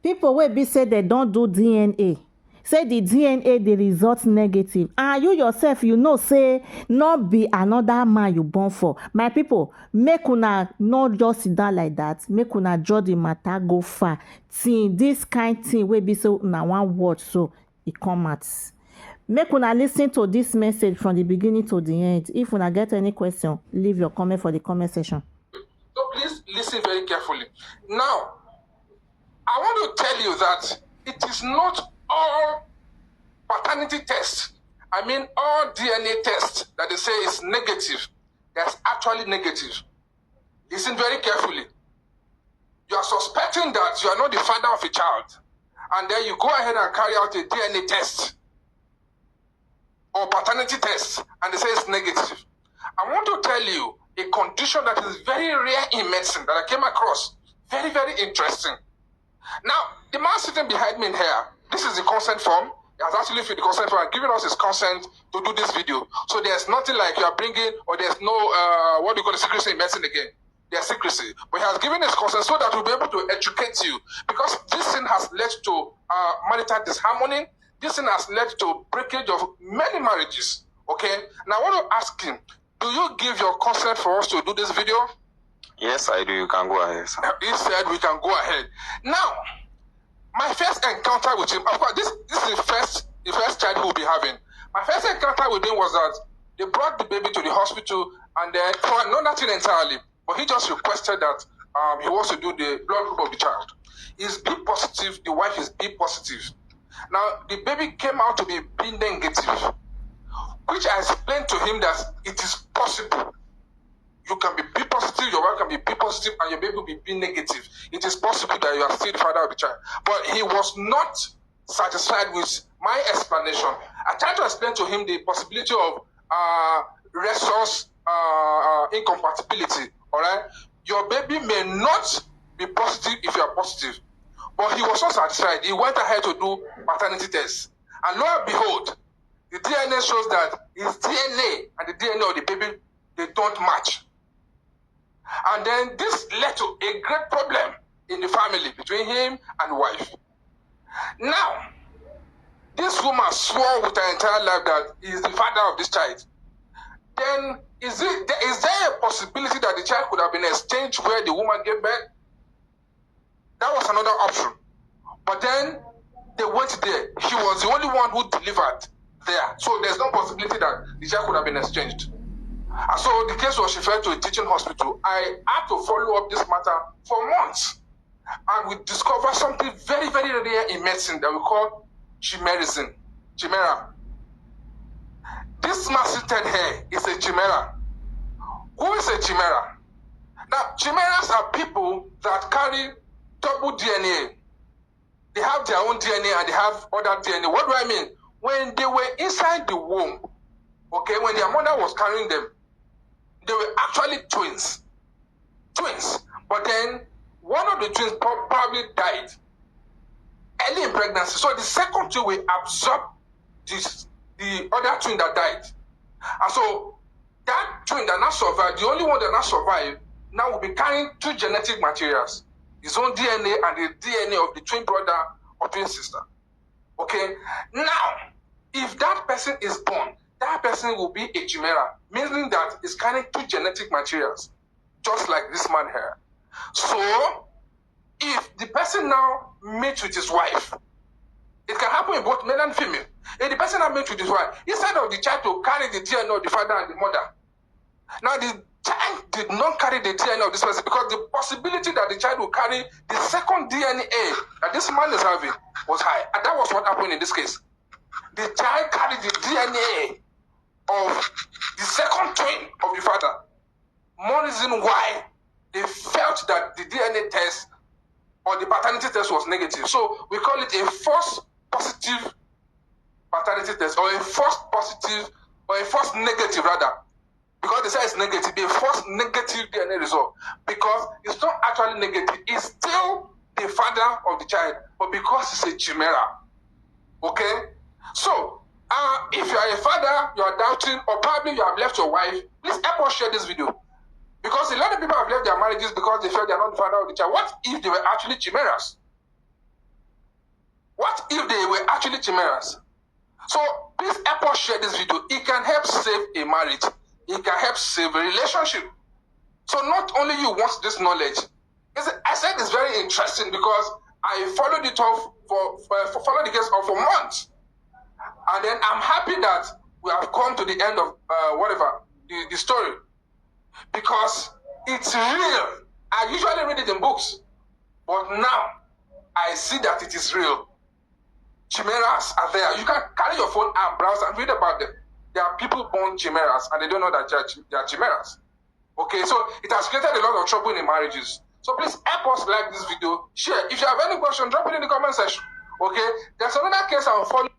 People will be say they don't do DNA. Say the DNA the result negative, and you yourself you know say not be another man you born for. My people, make una not just sit down like that, make una draw the matter go far till this kind thing wey be so una one word so e come out. Make una lis ten to this message from the beginning to the end. If una get any question, leave your comment for the comment section. So please listen very carefully. Now, I want to tell you that it is not all paternity tests, I mean all DNA tests that they say is negative, that's actually negative. Listen very carefully. You are suspecting that you are not the father of a child, and then you go ahead and carry out a DNA test or paternity test, and they say it's negative. I want to tell you a condition that is very rare in medicine that I came across. Very, very interesting. Now, the man sitting behind me here, this is the consent form. He has actually filled the consent form and given us his consent to do this video. So there's nothing like you are bringing, or there's no, what do you call the secrecy in medicine again? There's secrecy. But he has given his consent so that we'll be able to educate you. Because this thing has led to marital disharmony. This thing has led to breakage of many marriages. Okay? Now I want to ask him, do you give your consent for us to do this video? Yes, I do. You can go ahead, sir. He said we can go ahead. Now, my first encounter with him, of course, this is the first child we'll be having. My first encounter with him was that they brought the baby to the hospital, and then for another thing entirely, but he just requested that he wants to do the blood group of the child. He's B positive, the wife is B positive. Now, the baby came out to be B negative, which I explained to him that it is possible. You can be B positive, your wife can be B positive, and your baby will be B negative. It is possible that you are still the father of the child. But he was not satisfied with my explanation. I tried to explain to him the possibility of resource incompatibility. All right, your baby may not be positive if you are positive, but he was not satisfied. He went ahead to do paternity tests, and lo and behold, the DNA shows that his DNA and the DNA of the baby, they don't match. And then this led to a great problem in the family between him and wife. Now, this woman swore with her entire life that he is the father of this child. Then, is there a possibility that the child could have been exchanged where the woman gave birth? That was another option. But then, they went there. She was the only one who delivered there. So there's no possibility that the child could have been exchanged. And so the case was referred to a teaching hospital. I had to follow up this matter for months. And we discovered something very, very rare in medicine that we call chimerism. Chimera. This man seated here is a chimera. Who is a chimera? Now, chimeras are people that carry double DNA. They have their own DNA and they have other DNA. What do I mean? When they were inside the womb, okay, when their mother was carrying them, they were actually twins. Twins. But then one of the twins probably died early in pregnancy. So the second twin will absorb the other twin that died. And so that twin that not survived, the only one that not survived, now will be carrying two genetic materials. His own DNA and the DNA of the twin brother or twin sister. Okay? Now, if that person is born, that person will be a chimera, meaning that it's carrying two genetic materials, just like this man here. So, if the person now meets with his wife, it can happen in both male and female. If the person now meets with his wife, instead of the child to carry the DNA of the father and the mother, now the child did not carry the DNA of this person because the possibility that the child will carry the second DNA that this man is having was high. And that was what happened in this case. The child carried the DNA of the second twin of the father. More reason why they felt that the DNA test or the paternity test was negative. So we call it a false positive paternity test, or a false positive, or a false negative rather. Because they say it's negative, a false negative DNA result. Because it's not actually negative, it's still the father of the child, but because it's a chimera. Okay? So, if you are a father, you are doubting, or probably you have left your wife, please help us share this video. Because a lot of people have left their marriages because they felt they are not the father of the child. What if they were actually chimeras? What if they were actually chimeras? So please help us share this video. It can help save a marriage. It can help save a relationship. So not only you want this knowledge. I said it's very interesting because I followed it off followed the case for months. And then I'm happy that we have come to the end of the story. Because it's real. I usually read it in books. But now, I see that it is real. Chimeras are there. You can carry your phone and browse and read about them. There are people born chimeras and they don't know that they are chimeras. Okay, so it has created a lot of trouble in marriages. So please help us like this video, share. If you have any question, drop it in the comment section. Okay, there's another case I'm following.